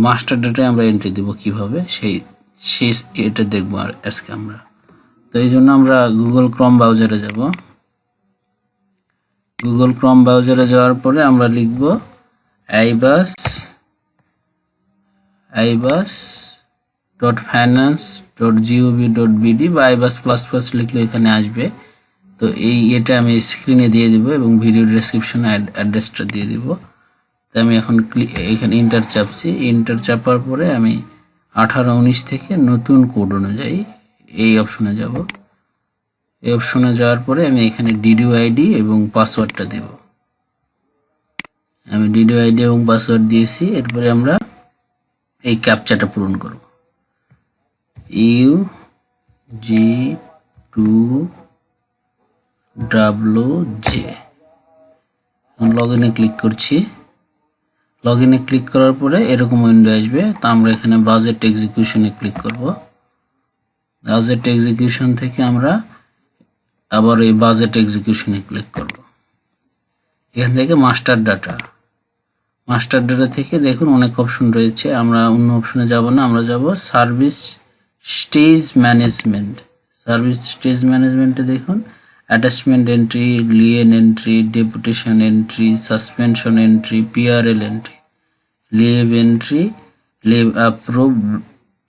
Master ডেটায় আমরা entry দেব কিভাবে সেই এটা দেখবো আর আজকে আমরা। তো এই জন্য আমরা গুগল ক্রোম ব্রাউজারে যাব। গুগল ক্রোম ব্রাউজারে যাওয়ার পরে আমরা লিখব ibas.finance.gov.bd বা ibas++ লিখলে এখানে আসবে। তো এটা আমি স্ক্রিনে দিয়ে দিব এবং ভিডিও ডেসক্রিপশনে অ্যাড্রেসটা দিয়ে দিব। তো আমি এখন এখানে এন্টার চাপছি। এন্টার চাপার পরে আমি 1819 থেকে নতুন কোড অনুযায়ী এই অপশনে যাব। এই অপশনে যাওয়ার পরে আমি এখানে ডিডিও আইডি এবং পাসওয়ার্ডটা দেব। আমি ডিডিও আইডি এবং পাসওয়ার্ড দিয়েছি। এরপরে আমরা এই ক্যাপচাটা পূরণ করব। UG2WJ লগইনে ক্লিক করছি। লগইনে ক্লিক করার পরে এরকম উইন্ডো আসবে। তো আমরা এখানে বাজেট এক্সিকিউশনে ক্লিক করব। বাজেট এক্সিকিউশন থেকে আমরা আবার এই বাজেট এক্সিকিউশনে ক্লিক করব। এখান থেকে মাস্টার ডাটা থেকে দেখুন অনেক অপশন রয়েছে। আমরা অন্য অপশনে যাব না, আমরা যাব সার্ভিস স্টেজ ম্যানেজমেন্টে দেখুন attachment entry, lien entry, deputation entry, suspension entry, PRL entry, leave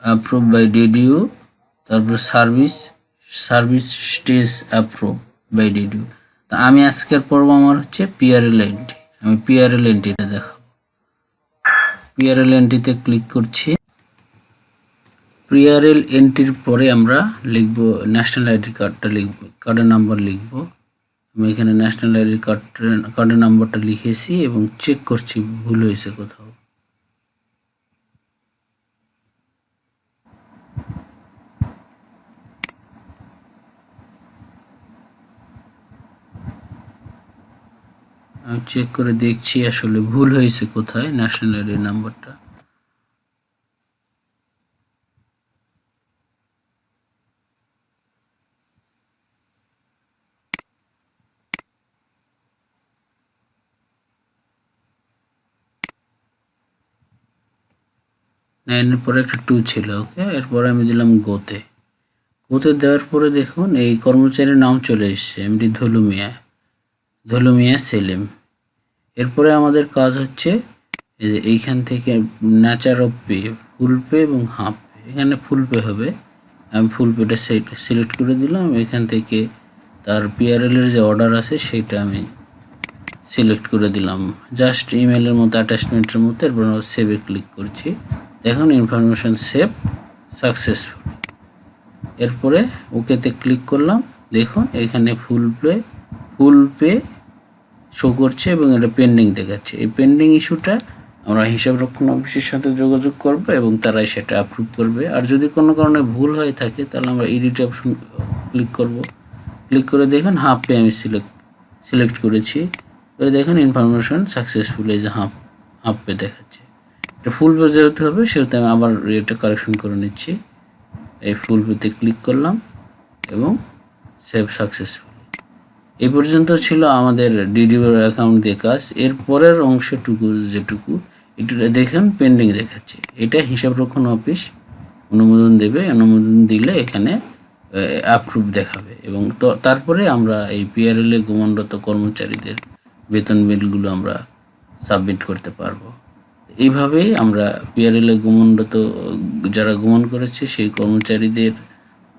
approve by DDO, তারপর service stage approve by DDO. তো আমি আজকের পর্ব আমার হচ্ছে পিআরএল এন্ট্রি। আমি পিআরএল এন্ট্রিটা দেখাবো। পিআরএল এন্ট্রিতে ক্লিক করছি। পিআরএল এন্ট্রির পরে আমরা লিখব ন্যাশনাল আইডি কার্ডটা লিখব, কার্ডের নাম্বার লিখব। আমি এখানে ন্যাশনাল আইডি কার্ডের নাম্বারটা লিখেছি এবং চেক করছি ভুল হয়েছে কোথাও। আমি চেক করে দেখছি আসলে ভুল হয়েছে কোথায় ন্যাশনাল আইডি নাম্বারটা। নাইনের পরে একটা 2 ছিল, ওকে। এরপরে আমি দিলাম গোতে দেওয়ার পরে দেখুন এই কর্মচারীর নাম চলে এসছে, এমডি ধলুমিয়া সেলিম। এরপরে আমাদের কাজ হচ্ছে এইখান থেকে nature of pay, full pay এবং হাফ পে। এখানে ফুল পে হবে, আমি ফুল পেটা সিলেক্ট করে দিলাম। এখান থেকে তার পিআরএল এর যে অর্ডার আছে সেটা আমি সিলেক্ট করে দিলাম, জাস্ট ইমেলের মতো অ্যাটাচমেন্টের মতো। এরপর সেভে ক্লিক করছি। দেখুন ইনফরমেশন সেভ সাকসেসফুল। এরপরে ওকেতে ক্লিক করলাম। দেখুন এখানে ফুল পে শো করছে এবং এটা পেন্ডিং দেখাচ্ছে। এই পেন্ডিং ইস্যুটা আমরা হিসাব রক্ষণ অফিসের সাথে যোগাযোগ করব এবং তারাই সেটা অ্যাপ্রুভ করবে। আর যদি কোনো কারণে ভুল হয়ে থাকে তাহলে আমরা এডিট অপশন ক্লিক করব। ক্লিক করে দেখুন হাফ পে আমি সিলেক্ট করেছি। এবারে দেখুন ইনফরমেশন সাকসেসফুল, এই যে হাফ পে দেখাচ্ছে। এটা ফুল পে যেহেতু হবে সেহেতু আমি আবার এটা কারেকশন করে নিচ্ছি। এই ফুল পেতে ক্লিক করলাম এবং সেভ সাকসেসফুল। এই পর্যন্ত ছিল আমাদের ডিডিও অ্যাকাউন্ট দিয়ে কাজ। এর পরের অংশটুকু যেটুকু একটু দেখেন পেন্ডিং দেখাচ্ছে, এটা হিসাব রক্ষণ অফিস অনুমোদন দেবে। অনুমোদন দিলে এখানে অ্যাপ্রুভ দেখাবে এবং তারপরে আমরা এই পিআরএল এ গমনরত কর্মচারীদের বেতন বিলগুলো আমরা সাবমিট করতে পারবো। এইভাবেই আমরা পিআরএল এ গমনরত যারা গমন করেছে সেই কর্মচারীদের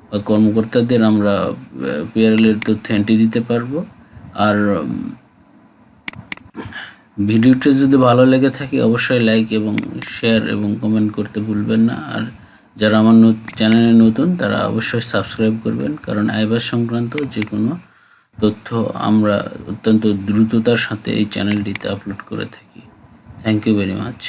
বা কর্মকর্তাদের আমরা পিআরএল এর তথ্য এন্ট্রি দিতে পারবো। আর ভিডিওটা যদি ভালো লেগে থাকে অবশ্যই লাইক এবং শেয়ার এবং কমেন্ট করতে ভুলবেন না। আর যারা আমার চ্যানেলে নতুন তারা অবশ্যই সাবস্ক্রাইব করবেন, কারণ আইবাস সংক্রান্ত যে কোনো তথ্য আমরা অত্যন্ত দ্রুততার সাথে এই চ্যানেলটিতে আপলোড করে থাকি। Thank you very much.